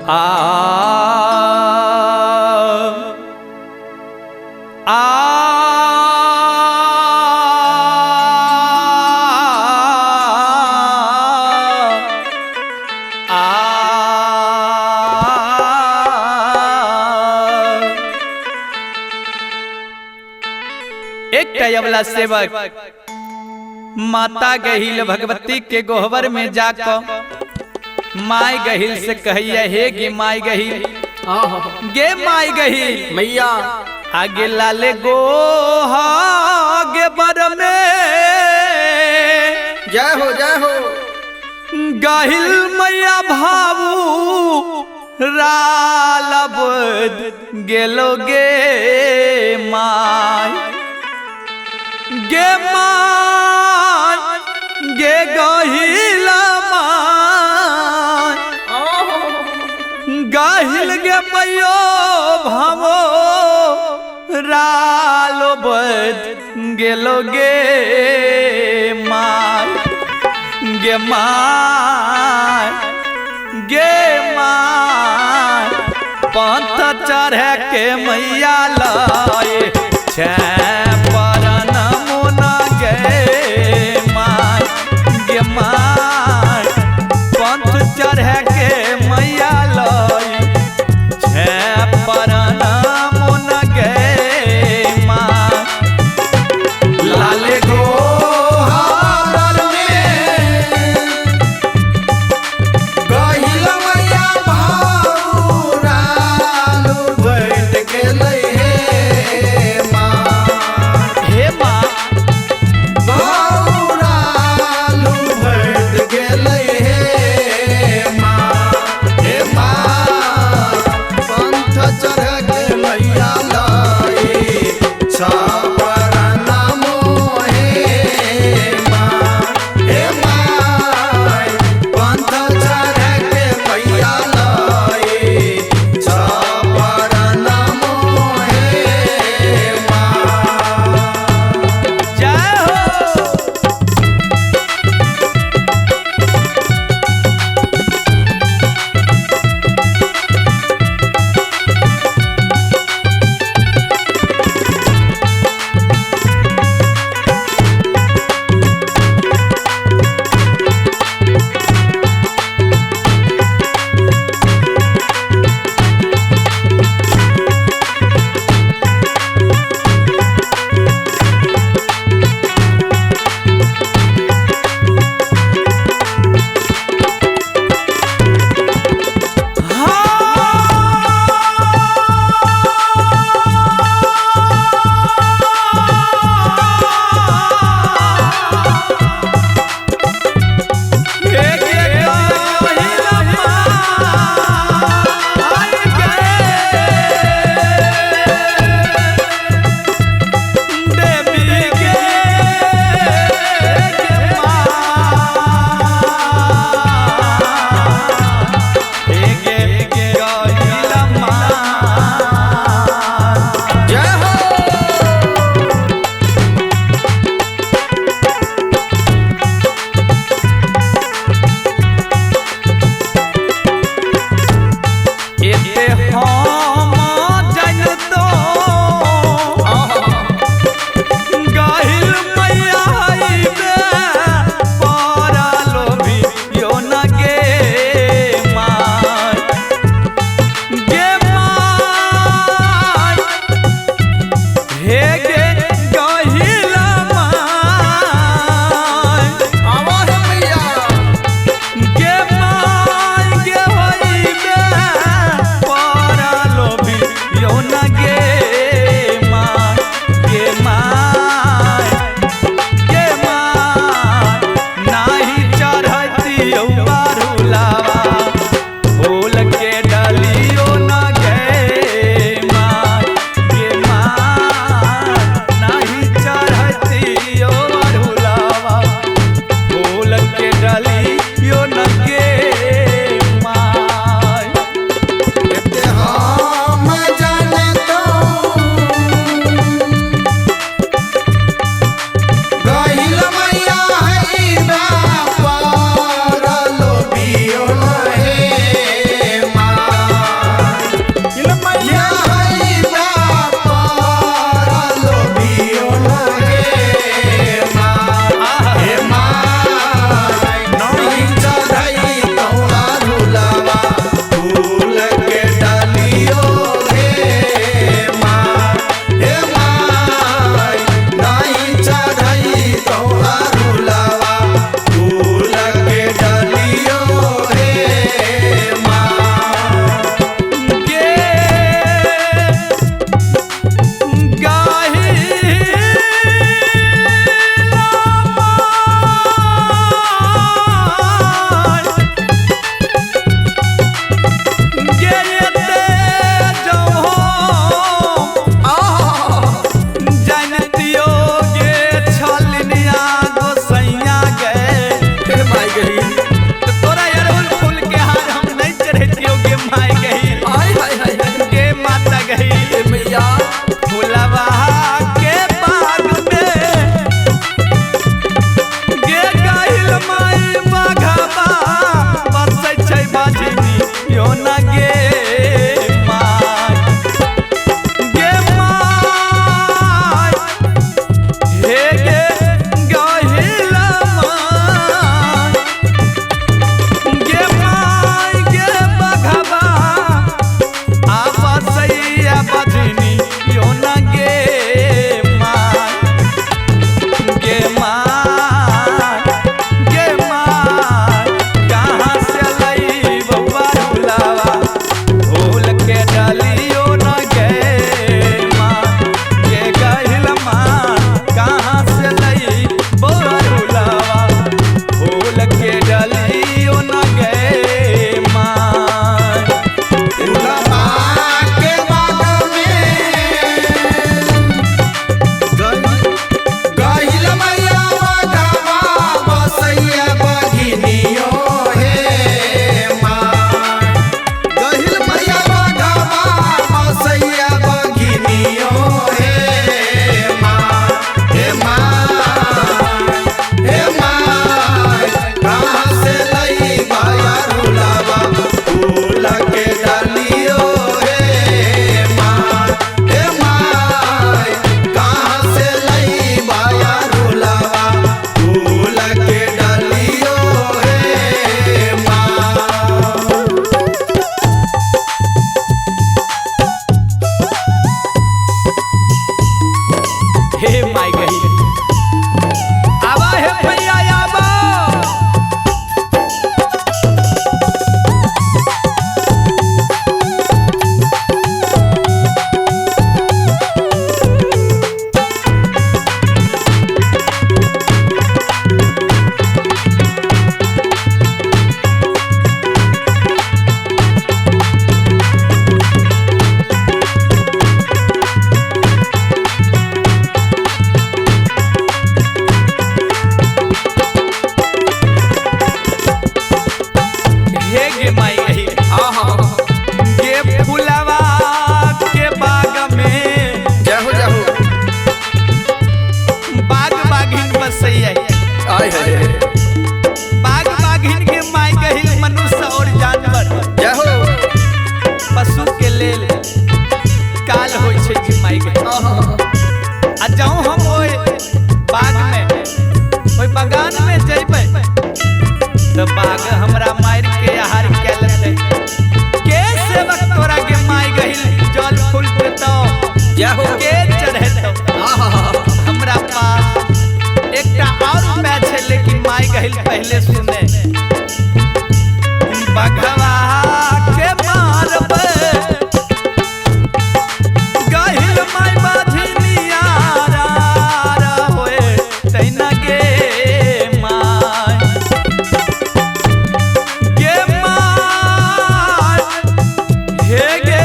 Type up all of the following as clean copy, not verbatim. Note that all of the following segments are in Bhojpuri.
आ आ एक अबला सेवक माता गहिल भगवती के गोहबर में जाकर माई गहिल से कहिए, हे गे माई गहिल, गे माई गहिल मैया आगे लाले गो आगे बर में जय हो जय हो। गहिल मैया भावू रालब गेलो गे माई, गे माई गे गहिल माई, गहिल गे मैयो भावो रालो बद गेलो गे माई, गे माई गे माई पंथ चढ़े के मैया लाए छे परन मुना गे माई, गे माई पंथ चढ़े के मैया लाए छे परन मुना गे माई। लाले गो हार में गहिल मैया भाऊ रालू बैठ गेलै हे माँ। मनुष्य और जानवर जय हो पशु के लेल काल होय छै कि माई गहिल। आ जाऊं हम ओय बाग में ओय बगान में जइबै तो बाग हमरा मार के आहार के लेते के सेवक तोरा के माई गहिल जल फूल पे तो जय हो के चढ़े तो हमरा पास एकटा और उपाय छै लेकिन माई गहिल पहले सुने बघवा के मारबे गहिल माई बाझिनिया रा होए तैना गे माई गे माई हे गे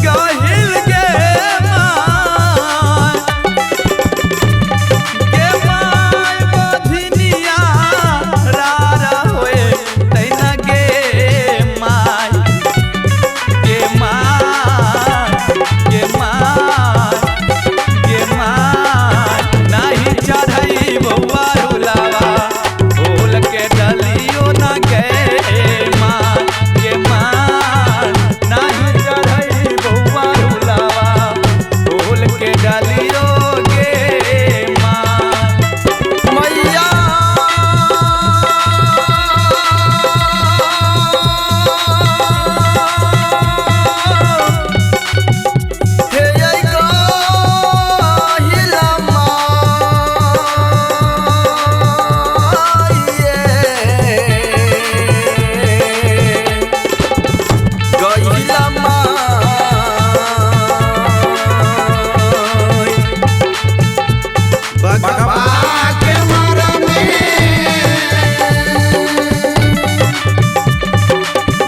गहिल गे माई गे माई बाझिनिया रा होए तैना गे माई गे माई गे माई गे माई नाही चढ़ई बउआ रुलावा फूल के डलियो न गे माई गे माई नाही चढ़ई बउआ रुलावा फूल के डलियो गे माई मैया हे गहिला माई गहिला माई भगवा के मारा में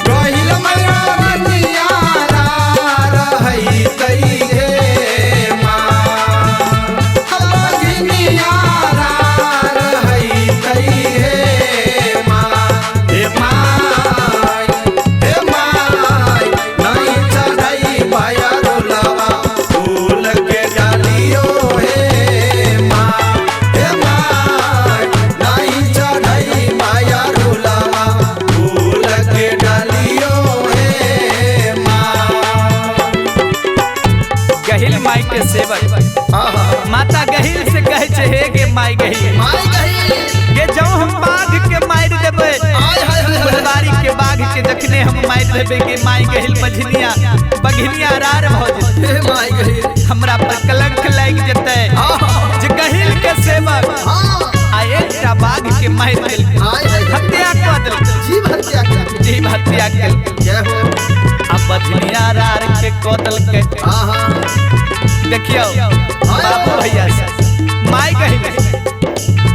गहिल मैया नियारा रहई तई हे मां हलगी नियारा रहई तई हे मां हे माई नहीं चढ़ई माया रुलावा फूल के डालियो हे मां हे माई नहीं चढ़ई माया रुलावा फूल के डालियो हे मां गहिल माई के सेवक माता गहिल से कहे छे हे गे माई गहिल माई गही गे जाऊं हम बाघ के मार देबे फुलवारी के बाघ के जखने हम मार देबे गे माई गहिल बघिनिया रार भ जेते हे माई गही हमरा पर कलंक लाग जेते जे गहिल के सेवक आ एकटा बाघ के मार देल हत्या क देल जीव हत्या के जीव हत्या के जय हो अब बघिनिया रार के क देल के देखियो बाबू भैया से माई गहिल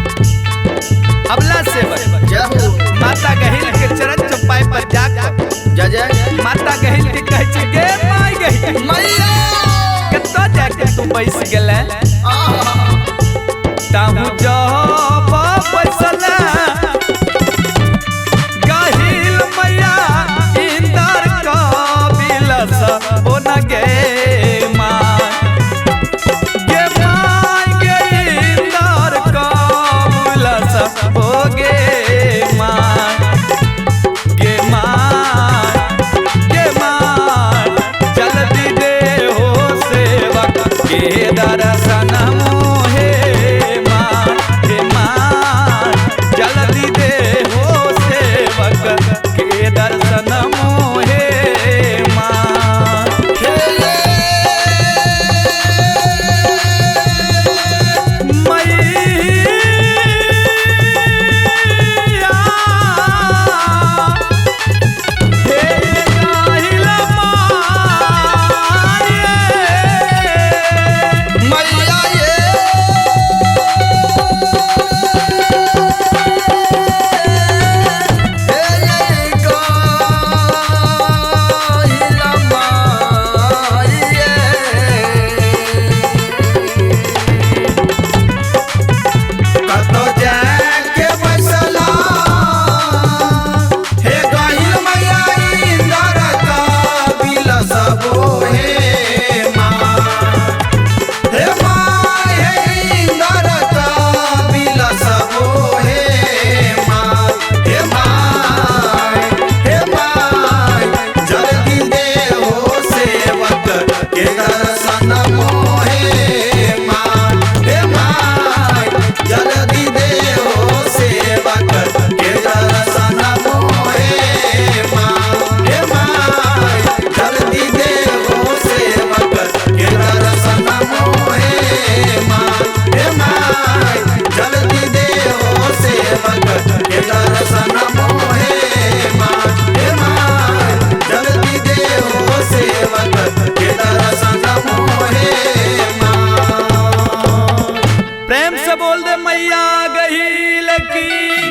अबला सेवक जय हो माता गहिल के चरण चौपाई पर जाकर जय जय माता गहिल के कहे छे गे माई गहिल मैया कत्तो जाके तू बैस गेले ताहू जब बैसल गहिल मैया इंदर कबिलस ओ न गे माई गे माई गे इंदर कबिलस ओ गे माई गे माई जल्दी दे हो सेवक के दर्शन मोहे माँ हे माँ जल्दी दे हो सेवक के दर्शन मोहे माँ मैया हे गहिल माई मैया ये हे की